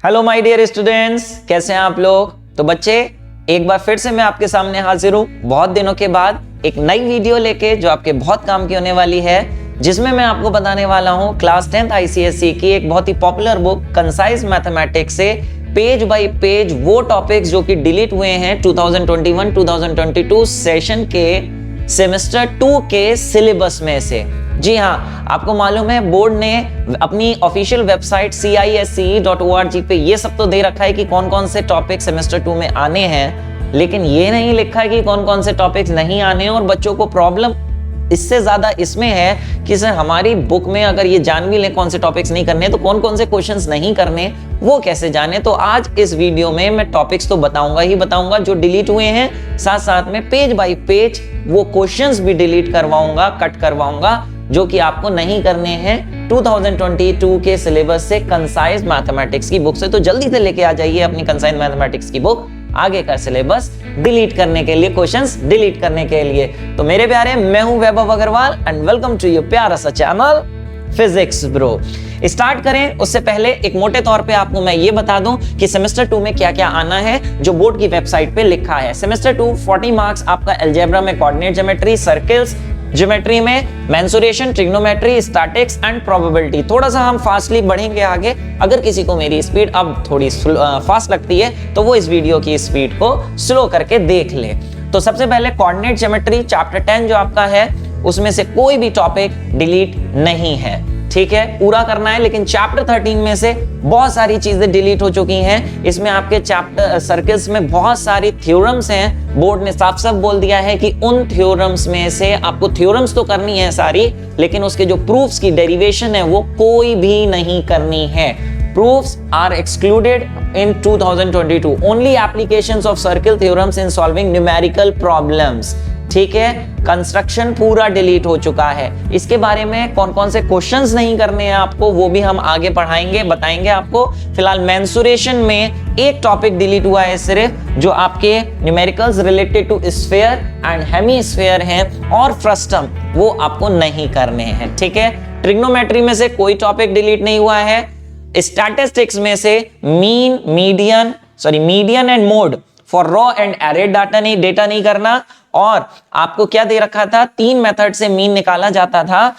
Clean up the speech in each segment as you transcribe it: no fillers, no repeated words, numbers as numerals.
Hello my dear students, कैसे हैं आप लोग। तो बच्चे, एक बार फिर से मैं आपके सामने हाजिर हूँ बहुत दिनों के बाद एक नई वीडियो लेके जो आपके बहुत काम की होने वाली है, जिसमें मैं आपको बताने वाला हूँ क्लास 10th आईसीएसई की एक बहुत ही पॉपुलर बुक कंसाइज मैथमेटिक्स से पेज बाय पेज वो टॉपिक्स जो कि डिलीट हुए हैं 2021-2022 सेशन के सेमेस्टर 2 के सिलेबस में से। जी हाँ, आपको मालूम है बोर्ड ने अपनी ऑफिशियल वेबसाइट CISE.org पे ये सब तो दे रखा है कि कौन कौन से टॉपिक सेमेस्टर 2 में आने हैं, लेकिन ये नहीं लिखा है कि कौन कौन से टॉपिक्स नहीं आने हैं। और बच्चों को प्रॉब्लम इससे ज्यादा इसमें है कि सर हमारी बुक में अगर ये जान भी ले कौन से टॉपिक्स नहीं करने तो कौन कौन से क्वेश्चंस नहीं करने वो कैसे जाने। तो आज इस वीडियो में मैं टॉपिक्स तो बताऊंगा जो डिलीट हुए हैं, साथ साथ में पेज बाय पेज वो क्वेश्चंस भी डिलीट करवाऊंगा, कट करवाऊंगा जो कि आपको नहीं करने हैं 2022 के सिलेबस से कंसाइज मैथमेटिक्स की बुक से। तो जल्दी से लेके आ जाइए अपनी कंसाइज मैथमेटिक्स की बुक, आगे का सिलेबस डिलीट करने के लिए, क्वेश्चंस डिलीट करने के लिए। तो मेरे प्यारे, मैं हूं Vaibhav Agarwal and welcome to your प्यारा सा चैनल फिजिक्स ब्रो। स्टार्ट करें उससे पहले एक मोटे तौर पे आपको मैं ये बता दूं कि सेमेस्टर 2 में क्या क्या आना है जो बोर्ड की वेबसाइट पे लिखा है। सेमेस्टर 2 40 मार्क्स आपका अलजेब्रा में कोऑर्डिनेट ज्योमेट्री, सर्कल्स ज्योमेट्री में mensuration, trigonometry, statics and probability. थोड़ा सा हम फास्टली बढ़ेंगे आगे। अगर किसी को मेरी स्पीड अब थोड़ी फास्ट लगती है तो वो इस वीडियो की स्पीड को स्लो करके देख ले। तो सबसे पहले कोऑर्डिनेट ज्योमेट्री चैप्टर 10 जो आपका है उसमें से कोई भी टॉपिक डिलीट नहीं है, ठीक है, पूरा करना है। लेकिन चैप्टर 13 में से बहुत सारी चीजें डिलीट हो चुकी हैं। इसमें आपके चैप्टर सर्कल्स में बहुत सारी थ्योरम्स हैं। बोर्ड ने साफ साफ बोल दिया है कि उन थ्योरम्स में से आपको थ्योरम्स तो करनी है सारी, लेकिन उसके जो प्रूफ्स की डेरिवेशन है वो कोई भी नहीं करनी है। Proofs are excluded in 2022. Only applications of circle theorems in solving numerical problems. ठीक है, कंस्ट्रक्शन पूरा डिलीट हो चुका है। इसके बारे में कौन कौन से क्वेश्चंस नहीं करने हैं आपको वो भी हम आगे पढ़ाएंगे, बताएंगे आपको। फिलहाल मेंसुरेशन में एक टॉपिक डिलीट हुआ है सिर्फ, जो आपके numericals related to sphere and hemisphere हैं और फ्रस्टम, वो आपको नहीं करने हैं, ठीक है। ट्रिग्नोमेट्री में से कोई टॉपिक डिलीट नहीं हुआ है। स्टैटिस्टिक्स में से median and mode for raw and array data नहीं करना। और आपको क्या दे रखा था, 3 मेथड से मीन निकाला जाता था,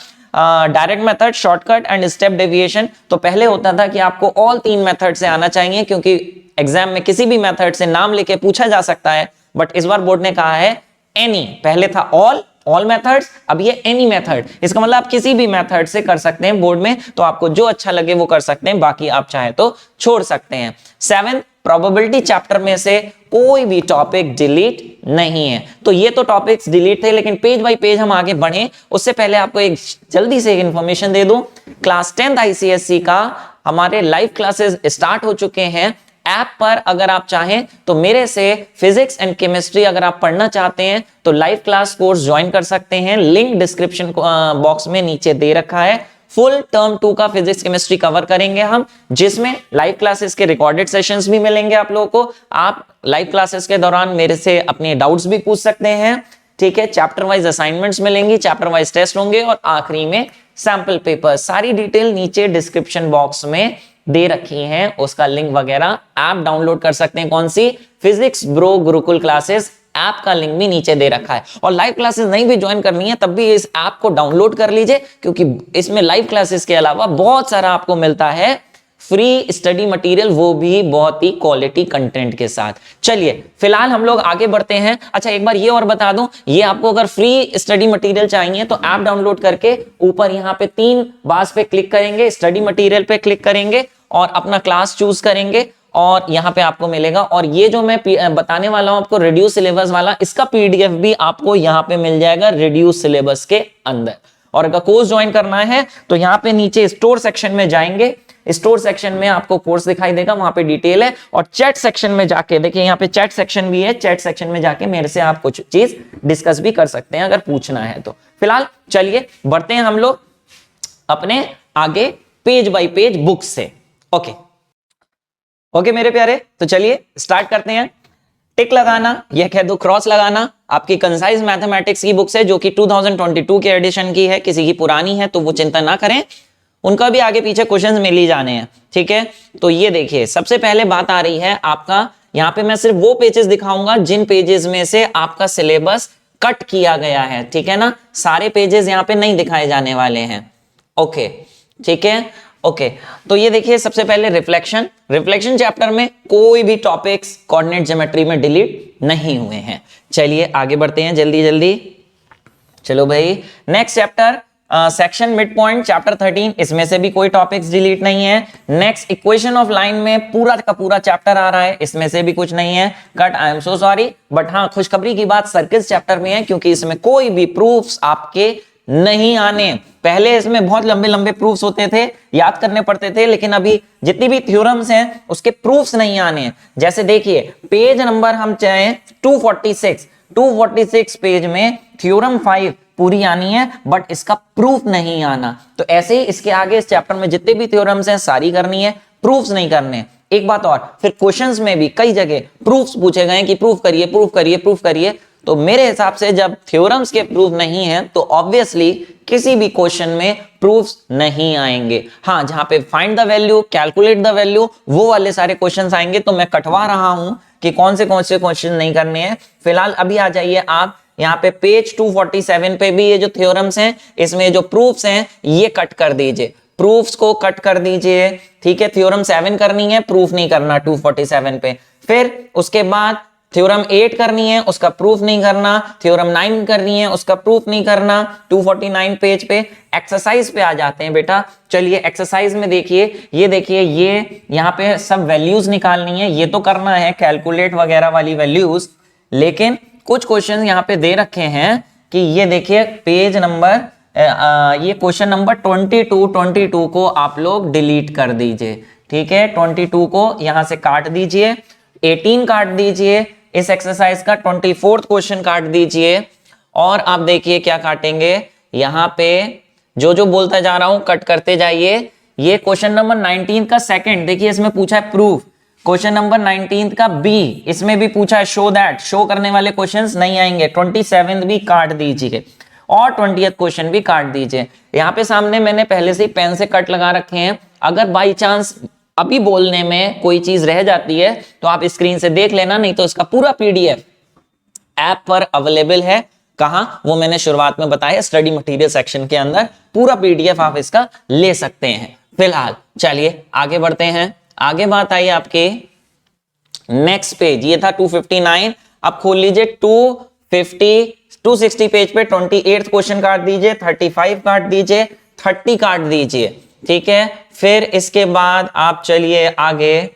direct method, shortcut and step deviation. तो पहले होता था कि आपको ऑल 3 मेथड से आना चाहिए, क्योंकि एग्जाम में किसी भी मेथड से नाम लेके पूछा जा सकता है। बट इस बार बोर्ड ने कहा है एनी, पहले था ऑल मेथड्स, अब ये एनी मेथड। इसका मतलब आप किसी भी मेथड से कर सकते हैं बोर्ड में, तो आपको जो अच्छा लगे वो कर सकते हैं, बाकी आप चाहे तो छोड़ सकते हैं। 7th प्रोबेबिलिटी चैप्टर में से कोई भी टॉपिक डिलीट नहीं है। तो ये तो टॉपिक्स डिलीट थे, लेकिन पेज बाय पेज हम आगे बढ़े उससे पहले आपको एक जल्दी से एक इंफॉर्मेशन दे दूं। क्लास 10th आईसीएसई का हमारे लाइव क्लासेस स्टार्ट हो चुके हैं ऐप पर। अगर आप चाहें तो मेरे से फिजिक्स एंड केमिस्ट्री अगर आप पढ़ना चाहते हैं तो लाइव क्लास कोर्स ज्वाइन कर सकते हैं। लिंक डिस्क्रिप्शन बॉक्स में नीचे दे रखा है। फुल टर्म 2 का फिजिक्स केमिस्ट्री कवर करेंगे हम, जिसमें लाइव क्लासेस के रिकॉर्डेड सेशंस भी मिलेंगे आप लोगों को। आप लाइव क्लासेस के दौरान मेरे से अपने डाउट्स भी पूछ सकते हैं, ठीक है। चैप्टर वाइज असाइनमेंट्स मिलेंगी, चैप्टर वाइज टेस्ट होंगे और आखिरी में सैंपल पेपर। सारी डिटेल नीचे डिस्क्रिप्शन बॉक्स में दे रखी हैं, उसका लिंक वगैरह ऐप डाउनलोड कर सकते हैं। कौन सी? Physics bro Gurukul classes app का लिंक भी नीचे दे रखा है। और लाइव क्लासेस नहीं भी ज्वाइन करनी है तब भी इस ऐप को डाउनलोड कर लीजिए, क्योंकि इसमें लाइव क्लासेस के अलावा बहुत सारा आपको मिलता है फ्री स्टडी मटेरियल, वो भी बहुत ही क्वालिटी कंटेंट के साथ। चलिए फिलहाल हम लोग आगे बढ़ते हैं। अच्छा, एक बार ये और बता दूं, ये आपको अगर फ्री स्टडी मटेरियल चाहिए तो ऐप डाउनलोड करके ऊपर यहाँ पे 3 बार्स पे क्लिक करेंगे, स्टडी मटेरियल पे क्लिक करेंगे और अपना क्लास चूज करेंगे और यहाँ पे आपको मिलेगा। और ये जो मैं बताने वाला हूं आपको रिड्यूस सिलेबस वाला, इसका पीडीएफ भी आपको यहाँ पे मिल जाएगा रिड्यूस सिलेबस के अंदर। और अगर कोर्स ज्वाइन करना है तो यहाँ पे नीचे स्टोर सेक्शन में जाएंगे, स्टोर सेक्शन में आपको कोर्स दिखाई देगा, वहां पे डिटेल है। और चैट सेक्शन में जाके देखिए, यहाँ पे चैट सेक्शन भी है, चैट सेक्शन में जाके मेरे से आप कुछ चीज डिस्कस भी कर सकते हैं अगर पूछना है तो। फिलहाल चलिए बढ़ते हैं हम लोग अपने आगे पेज बाय पेज बुक से। ओके मेरे प्यारे, तो चलिए स्टार्ट करते हैं। टिक लगाना, यह कह दो क्रॉस लगाना, आपकी कंसाइज मैथमेटिक्स की बुक्स है जो कि 2022 के एडिशन की है, किसी की पुरानी है तो वो चिंता ना करें। उनका भी आगे पीछे क्वेश्चंस मिल ही जाने हैं, ठीक है। तो ये देखिए सबसे पहले बात आ रही है आपका, यहाँ पे मैं सिर्फ वो पेजेस दिखाऊंगा जिन पेजेस में से आपका सिलेबस कट किया गया है, ठीक है ना, सारे पेजेस यहाँ पे नहीं दिखाए जाने वाले हैं, ओके, ठीक है, ओके। तो ये देखिए सबसे पहले रिफ्लेक्शन चैप्टर में कोई भी टॉपिक्स कोऑर्डिनेट ज्योमेट्री में डिलीट नहीं हुए हैं। चलिए आगे बढ़ते हैं जल्दी जल्दी, चलो भाई। Next chapter section mid point chapter 13, इसमें से भी कोई टॉपिक्स डिलीट नहीं है। नेक्स्ट इक्वेशन ऑफ लाइन में पूरा का पूरा चैप्टर आ रहा है, इसमें से भी कुछ नहीं है, cut, I am so sorry. But हाँ, खुशखबरी की बात सर्किल्स चैप्टर में है, क्योंकि इसमें कोई भी प्रूफ्स आपके नहीं आने। पहले इसमें बहुत लंबे लंबे प्रूफ्स होते थे, याद करने पड़ते थे, लेकिन अभी जितनी भी थ्योरम्स हैं उसके प्रूफ्स नहीं आने। जैसे देखिए पेज नंबर हम चाहें 246 पेज में थ्योरम 5 पूरी आनी है, बट इसका प्रूफ नहीं आना। तो ऐसे ही इसके आगे इस चैप्टर में जितने भी थ्योरम्स हैं सारी करनी है, प्रूफ्स नहीं करने। एक बात और, फिर क्वेश्चंस में भी कई जगह प्रूफ्स पूछे गए कि प्रूफ करिए प्रूफ करिए प्रूफ करिए। तो मेरे हिसाब से जब थ्योरम्स के प्रूफ नहीं है तो ऑब्वियसली किसी भी क्वेश्चन में प्रूफ्स नहीं आएंगे। हाँ, जहां पे find the value, calculate the value, वो वाले सारे क्वेश्चंस आएंगे। तो मैं कटवा रहा हूं कि कौन से क्वेश्चन नहीं करने हैं। फिलहाल अभी आ जाइए आप यहाँ पे पेज 247 पे भी ये जो थ्योरम्स हैं, इसमें जो प्रूफ्स हैं ये कट कर दीजिए, प्रूफ्स को कट कर दीजिए, ठीक है। थ्योरम 7 करनी है, प्रूफ नहीं करना 247 पे। फिर उसके बाद थ्योरम 8 करनी है, उसका प्रूफ नहीं करना। थ्योरम 9 करनी है, उसका प्रूफ नहीं करना। 249 पेज पे एक्सरसाइज पे आ जाते हैं बेटा। चलिए एक्सरसाइज में देखिए, ये देखिए, ये यहाँ पे सब वैल्यूज निकालनी है, ये तो करना है कैलकुलेट वगैरह वाली वैल्यूज। लेकिन कुछ क्वेश्चन यहाँ पे दे रखे हैं कि ये देखिए पेज नंबर ये क्वेश्चन नंबर 22 को आप लोग डिलीट कर दीजिए, ठीक है। 22 को यहां से काट दीजिए, 18 काट दीजिए, इस एक्सरसाइज का 24th क्वेश्चन काट दीजिए। और आप देखिए क्या काटेंगे, यहां पे जो जो बोलता जा रहा हूं कट करते जाइए। ये क्वेश्चन नंबर 19 का सेकंड, देखिए इसमें पूछा है प्रूफ। क्वेश्चन नंबर 19 का बी, इसमें भी पूछा है शो दैट, शो करने वाले क्वेश्चंस नहीं आएंगे। 27 भी काट दीजिए और 20th क्वेश्चन भी काट दीजिए। यहाँ पे सामने मैंने पहले से ही पेन से कट लगा रखे हैं। अगर बाई चांस अभी बोलने में कोई चीज रह जाती है तो आप स्क्रीन से देख लेना, नहीं तो इसका पूरा पीडीएफ ऐप पर अवेलेबल है। कहां, वो मैंने शुरुआत में बताया, स्टडी मटेरियल सेक्शन के अंदर पूरा पीडीएफ आप इसका ले सकते हैं। फिलहाल चलिए आगे बढ़ते हैं। आगे बात आई आपके नेक्स्ट पेज, ये था 259। अब खोल लीजिए 260 पेज पे 28th क्वेश्चन काट दीजिए, 35 काट दीजिए, 30 काट दीजिए, ठीक है। फिर इसके बाद आप चलिए आगे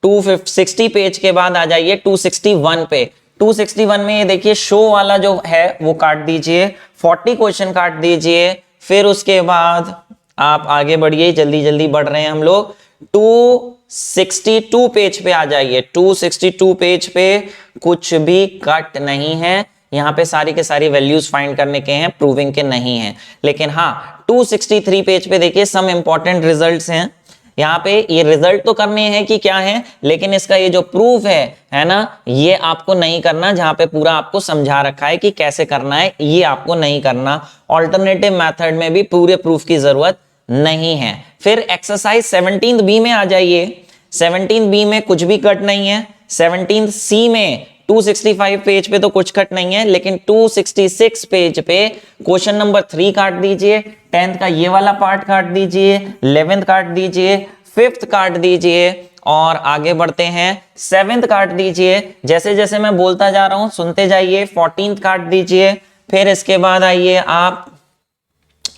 260 पेज के बाद आ जाइए 261 पे। 261 में ये देखिए शो वाला जो है वो काट दीजिए, 40 क्वेश्चन काट दीजिए। फिर उसके बाद आप आगे बढ़िए, जल्दी जल्दी बढ़ रहे हैं हम लोग। 262 पेज पे आ जाइए। 262 पेज पे कुछ भी कट नहीं है, यहाँ पे सारी के सारी वैल्यूज फाइंड करने के हैं, प्रूविंग के नहीं है। लेकिन हाँ 263 पेज पे देखिए सम इंपॉर्टेंट रिजल्ट्स हैं। यहाँ पे ये रिजल्ट तो करने हैं कि क्या है, लेकिन इसका ये जो प्रूफ है ना, ये आपको नहीं करना। जहां पे पूरा आपको समझा रखा है कि कैसे करना है, ये आपको नहीं करना। ऑल्टरनेटिव मेथड में भी पूरे प्रूफ की जरूरत नहीं है। फिर एक्सरसाइज 17 बी में आ जाइए। 17 बी में कुछ भी कट नहीं है। 17 सी में 265 पेज पे तो कुछ कट नहीं है, लेकिन 266 पेज पे क्वेश्चन नंबर 3 काट दीजिए, 10th का ये वाला पार्ट काट दीजिए, 11th काट दीजिए, 5th काट दीजिए, और आगे बढ़ते हैं 7th काट दीजिए। जैसे जैसे मैं बोलता जा रहा हूं सुनते जाइए। 14th काट दीजिए। फिर इसके बाद आइए आप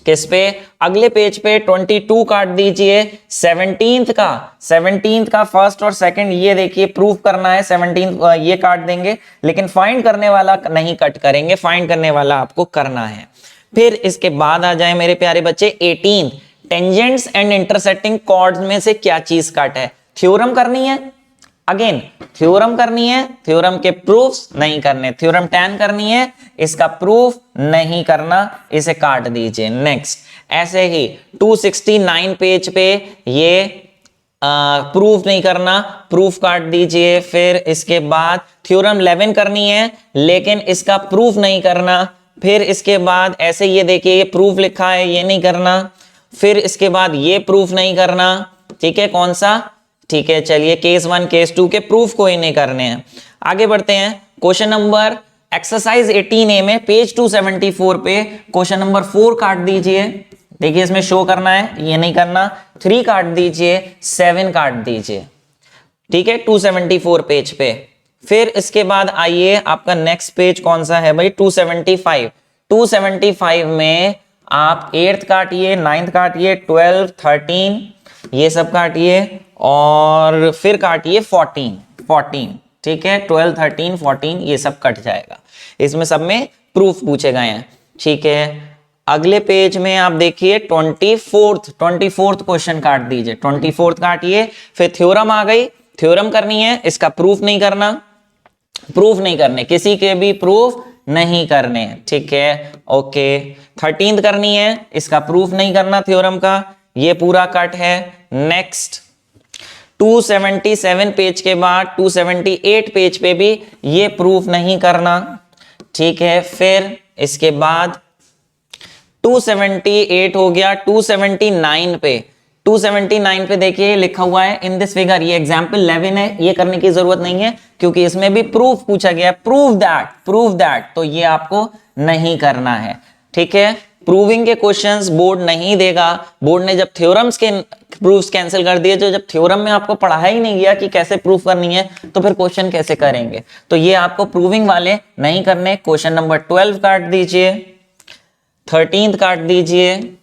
किस पे, अगले पेज पे 22 काट दीजिए। 17th का फर्स्ट और सेकंड ये देखिए प्रूफ करना है, 17th ये काट देंगे, लेकिन फाइंड करने वाला नहीं कट करेंगे, फाइंड करने वाला आपको करना है। फिर इसके बाद आ जाए मेरे प्यारे बच्चे 18 टेंजेंट्स एंड इंटरसेक्टिंग कॉर्ड्स में से क्या चीज कट है। थ्योरम करनी है, अगेन थ्योरम करनी है, थ्योरम के प्रूफ्स नहीं करने। थ्योरम 10 करनी है, इसका प्रूफ नहीं करना, इसे काट दीजिए। नेक्स्ट ऐसे ही 269 पेज पे ये प्रूफ नहीं करना, प्रूफ काट दीजिए। फिर इसके बाद थ्योरम 11 करनी है, लेकिन इसका प्रूफ नहीं करना। फिर इसके बाद ऐसे ये देखिए ये प्रूफ लिखा है, ये नहीं करना। फिर इसके बाद ये प्रूफ नहीं करना, ठीक है, कौन सा, ठीक है, चलिए केस 1 केस 2 के प्रूफ कोई नहीं करने हैं। आगे बढ़ते हैं, क्वेश्चन नंबर एक्सरसाइज 18A में पेज 274 पे क्वेश्चन नंबर 4 काट दीजिए। देखिए इसमें शो करना है, ये नहीं करना, 3 काट दीजिए, 7 काट दीजिए, ठीक है, 274 पेज पे। फिर इसके बाद आइए आपका नेक्स्ट पेज कौन सा है भाई, 275। 275 में आप 8th काटिए, 9th काटिए, 12, 13 ये सब काटिए और फिर काटिए 14, ठीक है, 12, 13, 14 ये सब कट जाएगा। इसमें सब में प्रूफ पूछे गए हैं, ठीक है। अगले पेज में आप देखिए 24th क्वेश्चन काट दीजिए, 24th काटिए। फिर थ्योरम आ गई, थ्योरम करनी है, इसका प्रूफ नहीं करना, प्रूफ नहीं करने, किसी के भी प्रूफ नहीं करने, ठीक है, ओके। 13th करनी है, इसका प्रूफ नहीं करना थ्योरम का, ये पूरा कट है। नेक्स्ट 277 पेज के बाद 278 पेज पे भी ये प्रूफ नहीं करना, ठीक है। फिर इसके बाद 278 हो गया, 279 पे देखिए लिखा हुआ है इन दिस फिगर, ये एग्जांपल 11 है, ये करने की जरूरत नहीं है क्योंकि इसमें भी प्रूफ पूछा गया है, प्रूफ दैट, तो ये आपको नहीं करना है, ठीक है। प्रूविंग के क्वेश्चंस बोर्ड नहीं देगा, बोर्ड ने जब थ्योरम्स के प्रूफ्स कैंसिल कर दिए, तो जब थ्योरम में आपको पढ़ाया ही नहीं गया कि कैसे प्रूफ करनी है तो फिर क्वेश्चन कैसे करेंगे, तो ये आपको प्रूविंग वाले नहीं करने। क्वेश्चन नंबर 12 काट दीजिए, 13th काट दीजिए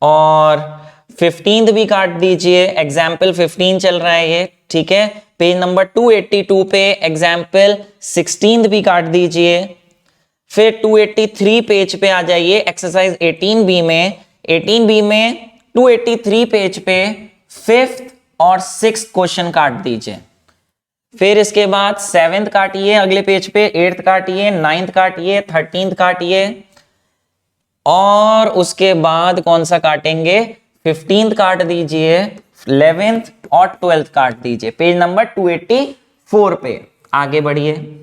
और 15th भी काट दीजिए, एग्जाम्पल 15 चल रहा है ये, ठीक है। पेज नंबर 282 पे एग्जाम्पल 16th भी काट दीजिए। फिर 283 पेज पे आ जाइए, एक्सरसाइज 18B में 283 पेज पे 5th और 6th क्वेश्चन काट दीजिए। फिर इसके बाद 7th काटिए, अगले पेज पे 8th काटिए, 9th काटिए, 13th काटिए और उसके बाद कौन सा काटेंगे, 15th काट दीजिए, 11th और 12th काट दीजिए। पेज नंबर 284 पे आगे बढ़िए।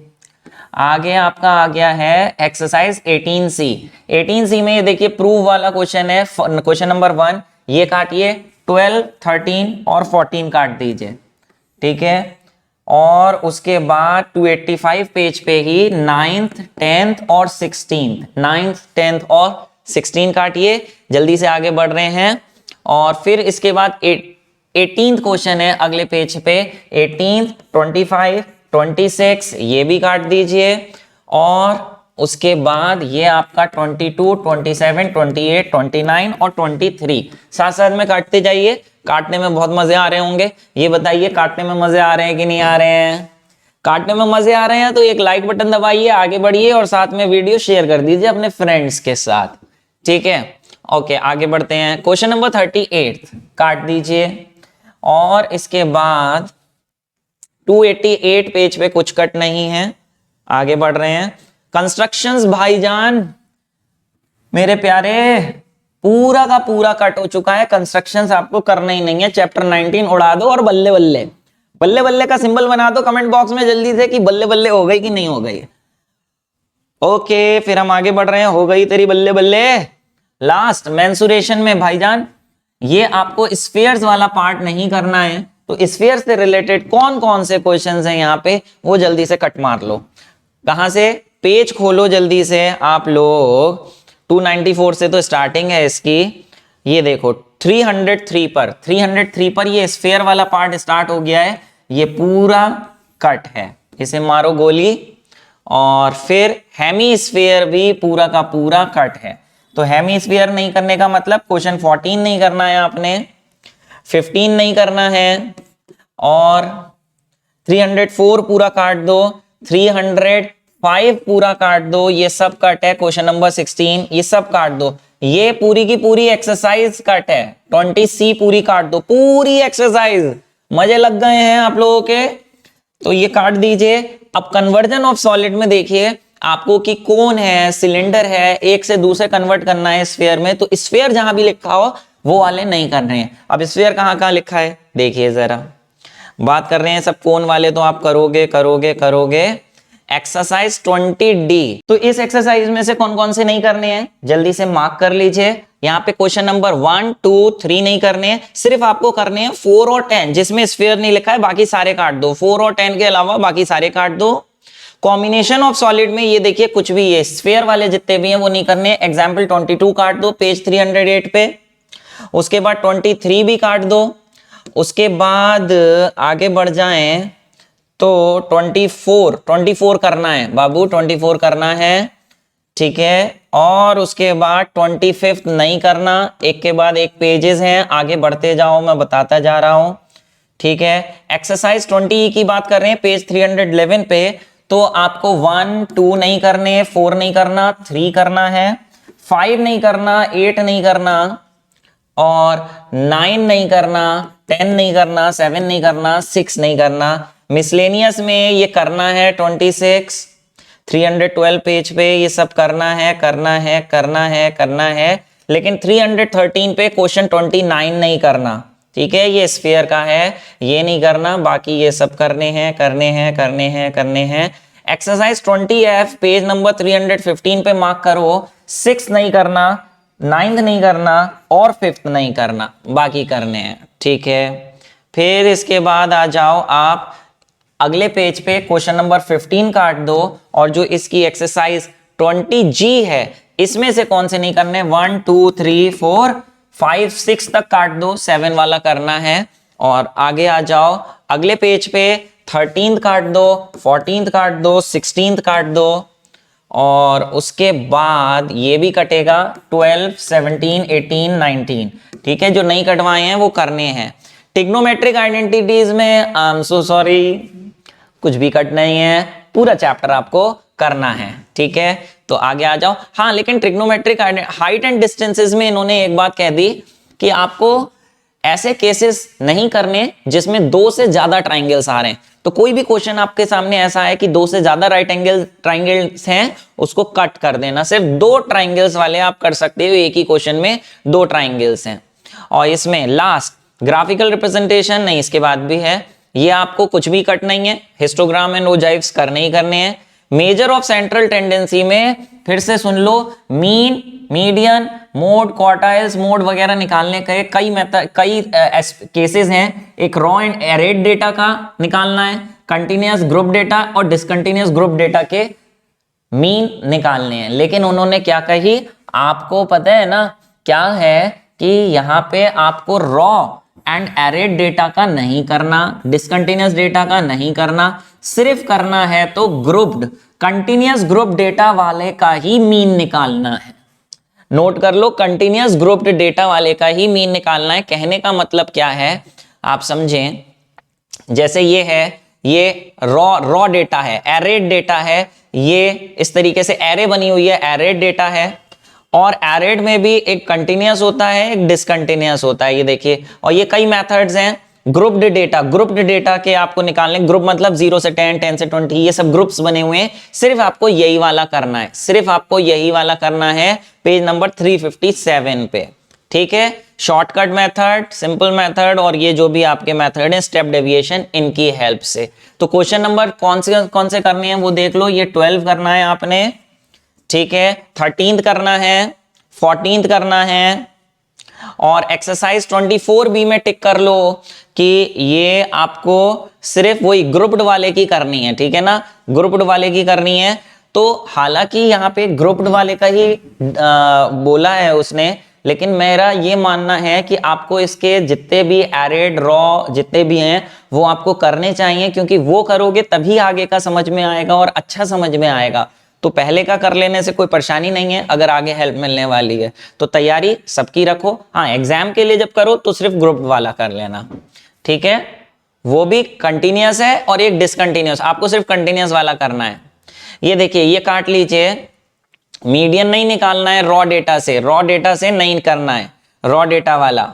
आगे आपका आ गया है एक्सरसाइज 18C में, ये देखिए प्रूफ वाला क्वेश्चन है, क्वेश्चन नंबर 1, ये काटिए, 12, 13 और 14 काट दीजिए, ठीक है। और उसके बाद 285 पेज पे ही 9th, 10th और 16th, 9th, 10th और 16 काटिए, जल्दी से आगे बढ़ रहे हैं। और फिर इसके बाद 18th क्वेश्चन है अगले पेज पे, 18th, 25, 26 ये भी काट दीजिए और उसके बाद ये आपका 22, 27, 28, 29 और 23 साथ साथ में काटते जाइए। काटने में बहुत मजे आ रहे होंगे, ये बताइए काटने में मजे आ रहे हैं कि नहीं आ रहे हैं। काटने में मजे आ रहे हैं तो एक लाइक बटन दबाइए, आगे बढ़िए और साथ में वीडियो शेयर कर दीजिए अपने फ्रेंड्स के साथ, ठीक है, ओके। आगे बढ़ते हैं, क्वेश्चन नंबर 38 काट दीजिए और इसके बाद 288 पेज पे कुछ कट नहीं है, आगे बढ़ रहे हैं। कंस्ट्रक्शंस भाईजान मेरे प्यारे पूरा का पूरा कट हो चुका है, कंस्ट्रक्शंस आपको करना ही नहीं है, चैप्टर 19 उड़ा दो और बल्ले बल्ले बल्ले बल्ले का सिंबल बना दो कमेंट बॉक्स में जल्दी से कि बल्ले बल्ले हो गई कि नहीं हो गई। ओके फिर हम आगे बढ़ रहे हैं, हो गई तेरी बल्ले बल्ले। लास्ट मेंसुरेशन में भाईजान ये आपको स्फीयर्स वाला पार्ट नहीं करना है, तो स्फीयर से रिलेटेड कौन कौन से क्वेश्चंस हैं यहाँ पे वो जल्दी से कट मार लो। कहां से, पेज खोलो जल्दी से आप लोग, 294 से तो स्टार्टिंग है इसकी, ये देखो 303 पर ये स्फीयर वाला पार्ट स्टार्ट हो गया है, ये पूरा कट है, इसे मारो गोली। और फिर हेमीस्फीयर भी पूरा का पूरा कट है, तो हेमीस्फीयर नहीं करने का मतलब क्वेश्चन 14 नहीं करना है आपने, 15 नहीं करना है और 304 पूरा काट दो, 305 पूरा काट दो, ये सब कट है। क्वेश्चन नंबर 16 ये सब काट दो, ये पूरी की पूरी एक्सरसाइज कट है। 20C पूरी काट दो, पूरी एक्सरसाइज। मजे लग गए हैं आप लोगों के, तो ये काट दीजिए। अब कन्वर्जन ऑफ सॉलिड में देखिए आपको कि कौन है, सिलेंडर है, एक से दूसरे कन्वर्ट करना है स्फीयर में, तो स्फीयर जहां भी लिखा हो वो वाले नहीं कर रहे हैं। अब स्फीयर कहां कहां लिखा है देखिए जरा, बात कर रहे हैं सब कोन वाले, तो आप करोगे एक्सरसाइज 20D। तो इस एक्सरसाइज में से कौन कौन से नहीं करने हैं जल्दी से मार्क कर लीजिए। यहाँ पे क्वेश्चन नंबर 1, 2, 3 नहीं करने हैं, सिर्फ आपको करने हैं 4 और 10, जिसमें स्फीयर नहीं लिखा है बाकी सारे काट दो। 4 और 10 के अलावा बाकी सारे काट दो। कॉम्बिनेशन ऑफ सॉलिड में ये देखिए कुछ भी, ये स्फीयर वाले जितने भी हैं वो नहीं करने। एग्जाम्पल 22 काट दो पेज 308 पे। उसके बाद 23 भी काट दो। उसके बाद आगे बढ़ जाएं तो 24 करना है बाबू, 24 करना है, ठीक है। और उसके बाद 25 नहीं करना, एक के बाद एक पेजेस हैं, आगे बढ़ते जाओ, मैं बताता जा रहा हूं, ठीक है। एक्सरसाइज 20 की बात कर रहे हैं पेज 311 पे, तो आपको 1, 2 नहीं करने, 4 नहीं करना, 3 करना है, 5 नहीं करना, 8 नहीं करना, और 9 नहीं करना, 10 नहीं करना, 7 नहीं करना, 6 नहीं करना। मिसलेनियस में ये करना है 26, 312 पेज पे ये सब करना है, करना है, करना है, करना है। लेकिन 313 पे क्वेश्चन 29 नहीं करना, ठीक है। ये स्फीयर का है, ये नहीं करना, बाकी ये सब करने हैं, करने हैं, करने हैं, करने हैं। एक्सरसाइज 20F पेज नंबर 315 पे मार्क करो, 6 नहीं करना, 9th नहीं करना और 5th नहीं करना, बाकी करने हैं, ठीक है। फिर इसके बाद आ जाओ आप अगले पेज पे, क्वेश्चन नंबर 15 काट दो, और जो इसकी एक्सरसाइज 20G है इसमें से कौन से नहीं करने, 1, 2, 3, 4, 5, 6 तक काट दो, 7 वाला करना है। और आगे आ जाओ अगले पेज पे 13th काट दो, 14th काट दो, 16th काट दो, और उसके बाद ये भी कटेगा 12, 17, 18, 19, ठीक है। जो नहीं कटवाए हैं वो करने हैं। ट्रिग्नोमेट्रिक आइडेंटिटीज में आई एम सो सॉरी, कुछ भी कट नहीं है, पूरा चैप्टर आपको करना है, ठीक है। तो आगे आ जाओ। हाँ, लेकिन ट्रिग्नोमेट्रिक हाइट एंड डिस्टेंसेस में इन्होंने एक बात कह दी कि आपको ऐसे केसेस नहीं करने जिसमें 2 से ज्यादा ट्राइंगल्स आ रहे हैं। तो कोई भी क्वेश्चन आपके सामने ऐसा है कि 2 से ज्यादा राइट एंगल ट्राइंगल्स हैं, उसको कट कर देना। सिर्फ 2 ट्राइंगल्स वाले आप कर सकते हो, एक ही क्वेश्चन में 2 ट्राइंगल्स हैं। और इसमें लास्ट ग्राफिकल रिप्रेजेंटेशन नहीं, इसके बाद भी है, ये आपको कुछ भी कट नहीं है। हिस्टोग्राम एंड ओजाइव्स करने ही करने हैं। मेजर ऑफ सेंट्रल टेंडेंसी में फिर से सुन लो, mean, median, mode, quartiles, mode वगैरह निकालने के कई मेथड, कई केसेस हैं। एक रॉ एंड एरेड डेटा का निकालना है, कंटिन्यूअस ग्रुप डेटा और डिसकंटिन्यूअस ग्रुप डेटा के मीन निकालने हैं। लेकिन उन्होंने क्या कही, आपको पता है ना क्या है कि यहाँ पे आपको रॉ एंड एरेड डेटा का नहीं करना, डिसकंटिन्यूअस डेटा का नहीं करना, सिर्फ करना है तो ग्रुप्ड कंटिन्यूअस ग्रुप डेटा वाले का ही मीन निकालना है। नोट कर लो, कंटिन्यूअस ग्रुप्ड डेटा वाले का ही मीन निकालना है। कहने का मतलब क्या है आप समझें, जैसे ये है, ये रॉ डेटा है, एरेड डेटा है, ये इस तरीके से एरे बनी हुई है, एरेड डेटा है। और एरेड में भी एक कंटिन्यूअस होता है, एक डिसकंटिन्यूअस होता है, ये देखिए। और ये कई मेथड्स हैं। ग्रुप्ड डेटा के आपको निकालने, ग्रुप मतलब 0 से 10, 10 से 20, ये सब ग्रुप्स बने हुए हैं। सिर्फ आपको यही वाला करना है, सिर्फ आपको यही वाला करना है पेज नंबर 357 पे, ठीक है। शॉर्टकट मेथड, सिंपल मेथड, और ये जो भी आपके मेथड है स्टेप डेविएशन, इनकी हेल्प से। तो क्वेश्चन नंबर कौन से करने हैं वो देख लो। ये 12 करना है आपने, ठीक है। 13th करना है, 14th करना है, और एक्सरसाइज 24 भी में टिक कर लो कि ये आपको सिर्फ वही ग्रुप्ड वाले की करनी है, ठीक है ना, ग्रुप्ड वाले की करनी है। तो हालांकि यहाँ पे ग्रुप्ड वाले का ही बोला है उसने, लेकिन मेरा ये मानना है कि आपको इसके जितने भी एरेड, रॉ जितने भी हैं वो आपको करने चाहिए, क्योंकि वो करोगे तभी आगे का समझ में आएगा और अच्छा समझ में आएगा। तो पहले का कर लेने से कोई परेशानी नहीं है अगर आगे हेल्प मिलने वाली है। तो तैयारी सबकी रखो। हाँ, एग्जाम के लिए जब करो तो सिर्फ ग्रुप वाला कर लेना, ठीक है। वो भी कंटिन्यूअस है और एक डिसकंटिन्यूअस, आपको सिर्फ कंटिन्यूअस वाला करना है। ये देखिए, ये काट लीजिए, मीडियन नहीं निकालना है रॉ डेटा से नहीं करना है रॉ डेटा वाला।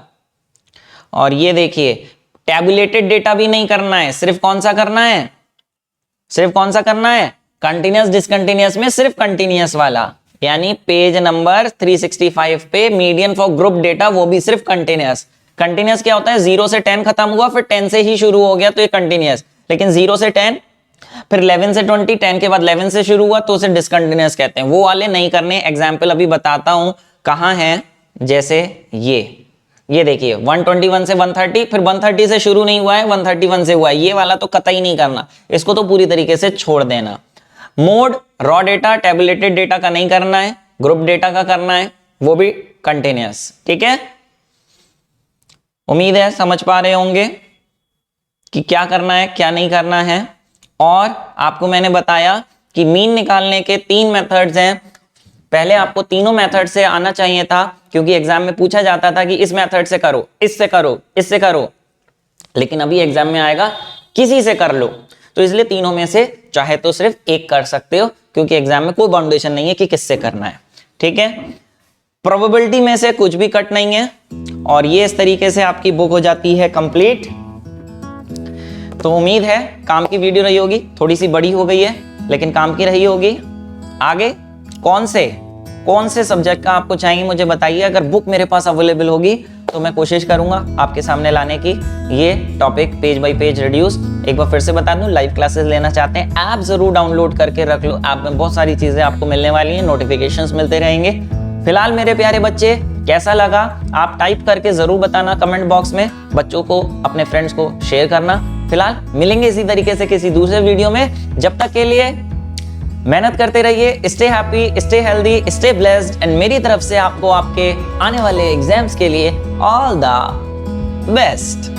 और ये देखिए, टैबुलेटेड डेटा भी नहीं करना है, सिर्फ कौन सा करना है, सिर्फ कौन सा करना है, कंटिन्यूअस डिसकंटिन्यूअस में सिर्फ कंटिन्यूअस वाला। यानी पेज नंबर 365 पे मीडियन फॉर ग्रुप डेटा, वो भी सिर्फ कंटिन्यूअस। कंटिन्यूअस क्या होता है, 0 से 10 खत्म हुआ, फिर 10 से ही शुरू हो गया तो ये कंटिन्यूअस। लेकिन 0 से 10, फिर 11 से 20, 10 के बाद 11 से शुरू हुआ तो उसे डिसकंटिन्यूअस कहते हैं। वो वाले नहीं करने। एग्जाम्पल अभी बताता हूं कहां है, जैसे ये देखिए 121 से 130, फिर 130 से शुरू नहीं हुआ है, 131 से हुआ है, ये वाला तो कतई नहीं करना, इसको तो पूरी तरीके से छोड़ देना। Mode raw data tabulated data का नहीं करना है, ग्रुप डेटा का करना है, वो भी कंटिन्यूअस। ठीक है, उम्मीद है समझ पा रहे होंगे कि क्या करना है क्या नहीं करना है। और आपको मैंने बताया कि मीन निकालने के 3 मेथड्स हैं। पहले आपको तीनों मेथड से आना चाहिए था, क्योंकि एग्जाम में पूछा जाता था कि इस मेथड से करो, इससे करो, इससे करो, लेकिन अभी एग्जाम में आएगा किसी से कर लो, तो इसलिए तीनों में से चाहे तो सिर्फ एक कर सकते हो, क्योंकि एग्जाम में कोई बाउंडेशन नहीं है कि किससे करना है। ठीक है, प्रोबेबिलिटी में से कुछ भी कट नहीं है, और ये इस तरीके से आपकी बुक हो जाती है कंप्लीट। तो उम्मीद है काम की वीडियो रही होगी, थोड़ी सी बड़ी हो गई है लेकिन काम की रही होगी। आगे कौन से सब्जेक्ट का आपको चाहिए मुझे बताइए, अगर बुक मेरे पास अवेलेबल होगी तो मैं कोशिश करूंगा आपके सामने लाने की। ये topic page bye page reduce, एक बार फिर से बता दूं, लाइव क्लासेस लेना चाहते हैं ऐप जरूर डाउनलोड करके रख लो, ऐप में बहुत सारी चीजें आपको मिलने वाली हैं, नोटिफिकेशंस मिलते रहेंगे। फिलहाल मेरे प्यारे बच्चे कैसा लगा आप टाइप करके जरूर बताना कमेंट बॉक्स में, बच्चों को अपने फ्रेंड्स को शेयर करना। फिलहाल मिलेंगे इसी तरीके से किसी दूसरे वीडियो में, जब तक के लिए मेहनत करते रहिए, stay happy, stay healthy, stay blessed, and मेरी तरफ से आपको आपके आने वाले एग्जाम्स के लिए ऑल द बेस्ट।